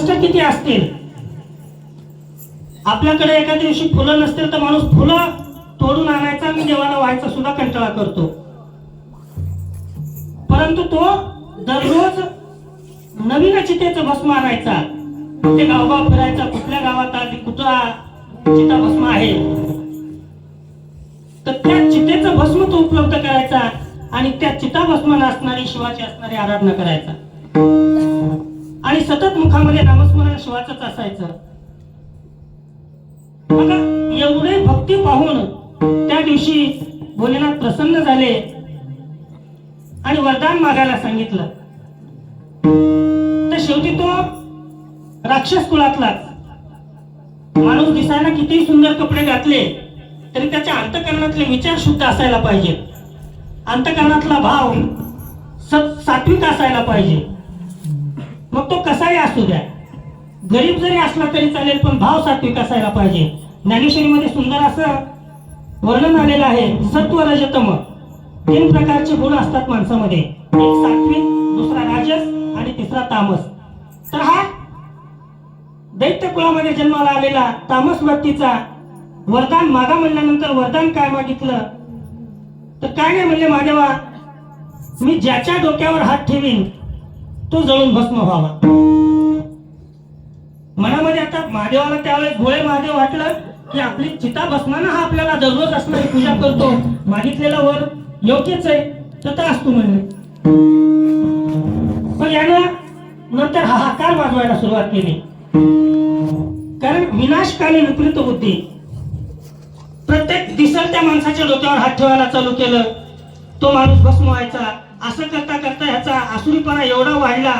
कष्ट किती असतील. आपल्याकडे एका दिवशी फुलं नसतील तर माणूस फुलं तोडून आणायचा आणि देवाला व्हायचा सुद्धा कंटाळा करतो. परंतु तो दररोज नवीन चितेचं भस्म आणायचा, ते गावगाव फिरायचा, कुठल्या गावात आधी कुठला चिता भस्म आहे तर त्या चितेचं भस्म तो उपलब्ध करायचा आणि त्या चिता भस्माला असणारी शिवाची असणारी आराधना करायचा आणि सतत मुखामध्ये नामस्मरण शिवाचंच असायचं. बघा एवढे भक्ती पाहून त्या दिवशी भोलेनाथ प्रसन्न झाले आणि वरदान मागायला सांगितलं. तर शेवटी तो राक्षस कुळातलाच माणूस दिसायला किती सुंदर कपडे घातले तरी त्याच्या अंतःकरणातले विचार शुद्ध असायला पाहिजे, अंतःकरणातला भाव सात्विक असायला पाहिजे. मग तो कसाही असू द्या, गरीब जरी असला तरी चालेल, पण भाव सात्विक असायला पाहिजे. ज्ञानेश्वरीमध्ये सुंदर असं वर्णन आलेलं आहे. सत्व रज तम 3 प्रकारचे गुण असतात माणसामध्ये, एक सात्विक, दुसरा राजस आणि तिसरा तामस. तर हा दैत्य कुळामध्ये जन्माला आलेला तामस व्यक्तीचा वरदान मागा म्हणल्यानंतर वरदान काय मागितलं तर काय नाही म्हणले, महादेवा मी ज्याच्या डोक्यावर हात ठेवीन तो जळून भस्म व्हावा. मनामध्ये आता महादेवाला त्यावेळेस भोळे महादेव वाटलं की आपली चिता भस्मानं हा आपल्याला दररोज असणारी पूजा करतो, मागितलेला वर योग्यच आहे तर असतो म्हणले. पण यानं नंतर हाहाकार वाजवायला सुरुवात केली, कारण विनाशकाली विपरीत बुद्धी. प्रत्येक दिवसाला त्या माणसाच्या डोक्यावर हात ठेवायला चालू केलं, तो माणूस भस्म व्हायचा. असं करता करता ह्याचा आसुरीपणा एवढा वाढला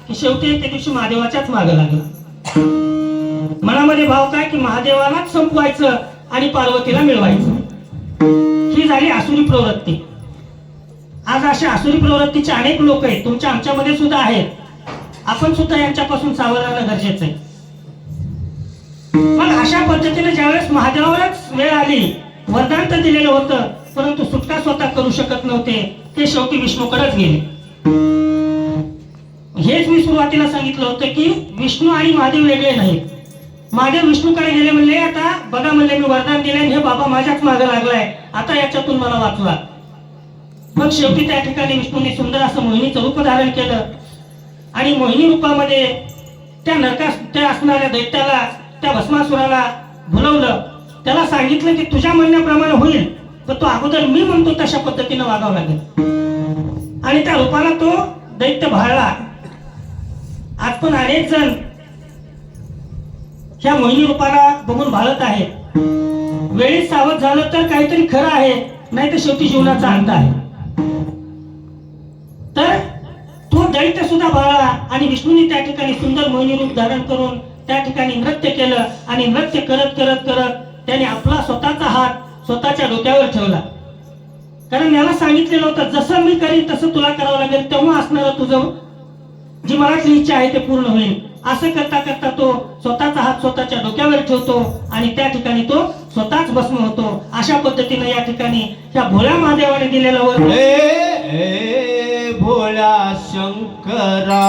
की शेवटी एके दिवशी महादेवाच्याच मागे लागला. मनामध्ये भाव काय की महादेवालाच संपवायचं आणि पार्वतीला मिळवायचं. ही झाली आसुरी प्रवृत्ती. आज अशा आसुरी प्रवृत्तीचे अनेक लोक आहेत, तुमच्या आमच्यामध्ये सुद्धा आहेत. आपण सुद्धा यांच्यापासून सावध राहणं गरजेचं आहे. मग अशा पद्धतीने ज्यावेळेस महादेवावरच वेळ आली, वरदान तर दिलेलं होतं परंतु सुटका स्वतः करू शकत नव्हते, ते शेवटी विष्णूकडेच गेले. हेच मी सुरुवातीला सांगितलं होतं की विष्णू आणि महादेव वेगळे नाहीत. महादेव विष्णूकडे गेले, म्हणले आता बघा म्हणले मी वरदान दिले हे बाबा माझ्याच मागे लागलाय, आता याच्यातून मला वाचवा. मग शेवटी त्या ठिकाणी विष्णूने सुंदर असं मोहिनीचं रूप धारण केलं आणि मोहिनी रूपामध्ये त्या नरकास त्या असणाऱ्या दैत्याला त्या भस्मासुराला बोलवलं. त्याला सांगितलं की तुझ्या म्हणण्याप्रमाणे होईल तर तो अगोदर मी म्हणतो तशा पद्धतीने वागावं लागेल. आणि त्या रूपाला तो दैत्य भाळला. आज पण अनेक जण ह्या मोहिनी रूपाला बघून भाळत आहेत. वेळीच सावध झालं तर काहीतरी खरं आहे, नाही तर शेवटी जीवनाचा अंत आहे. तर तो दैत्य सुद्धा भाळला आणि विष्णूने त्या ठिकाणी सुंदर मोहिनी रूप धारण करून त्या ठिकाणी नृत्य केलं आणि नृत्य करत करत करत त्याने आपला स्वतःचा हात स्वतःच्या डोक्यावर ठेवला. कारण याला सांगितलेलं होतं जसं मी करीन तसं तुला करावं लागेल, तेव्हा असणारं तुझं जी मनातली इच्छा आहे ते पूर्ण होईल. असं करता करता तो स्वतःचा हात स्वतःच्या डोक्यावर ठेवतो आणि त्या ठिकाणी तो स्वतःच भस्म होतो. अशा पद्धतीने या ठिकाणी त्या भोळ्या महादेवाने दिलेलं वर भोळा शंकरा